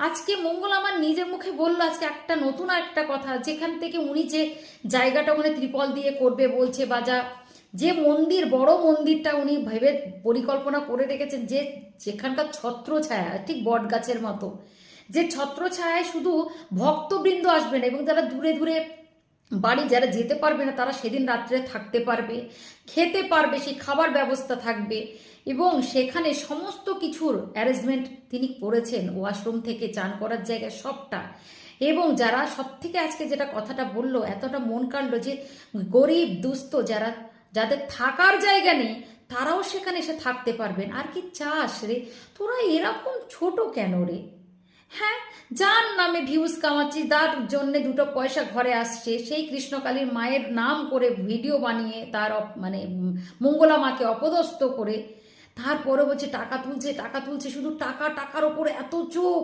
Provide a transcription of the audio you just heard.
আজকে মঙ্গল আমার নিজের মুখে বললো আজকে একটা নতুন একটা কথা, যেখান থেকে উনি যে জায়গাটা ওখানে ত্রিপল দিয়ে করবে বলছে, বা যে মন্দির, বড় মন্দিরটা উনি ভেবে পরিকল্পনা করে রেখেছেন, যে যেখানকার ছত্রছায়া ঠিক বট গাছের মতো, যে ছত্রছায়ায় শুধু ভক্তবৃন্দ আসবেন এবং যারা দূরে দূরে বাড়ি যারা যেতে পারবে না তারা সেদিন রাত্রে থাকতে পারবে, খেতে পারবে, সেই খাবার ব্যবস্থা থাকবে। এবং সেখানে সমস্ত কিছুর অ্যারেঞ্জমেন্ট তিনি করেছেন, ওয়াশরুম থেকে চান করার জায়গা সবটা। এবং যারা সব থেকে আজকে যেটা কথাটা বললো, এতটা মন কাড়লো, যে গরিব দুস্থ যারা, যাদের থাকার জায়গা নেই, তারাও সেখানে এসে থাকতে পারবেন। আর কি চাস রে তোরা, এরকম ছোট কেন রে? হ্যাঁ, যার নামে ভিউজ কামাচ্ছি, তার জন্যে দুটো পয়সা ঘরে আসছে, সেই কৃষ্ণকালীর মায়ের নাম করে ভিডিও বানিয়ে তার মানে মঙ্গলা মাকে অপদস্থ করে, তারপরে বলছে টাকা তুলছে টাকা তুলছে, শুধু টাকা, টাকার ওপরে এত চোখ।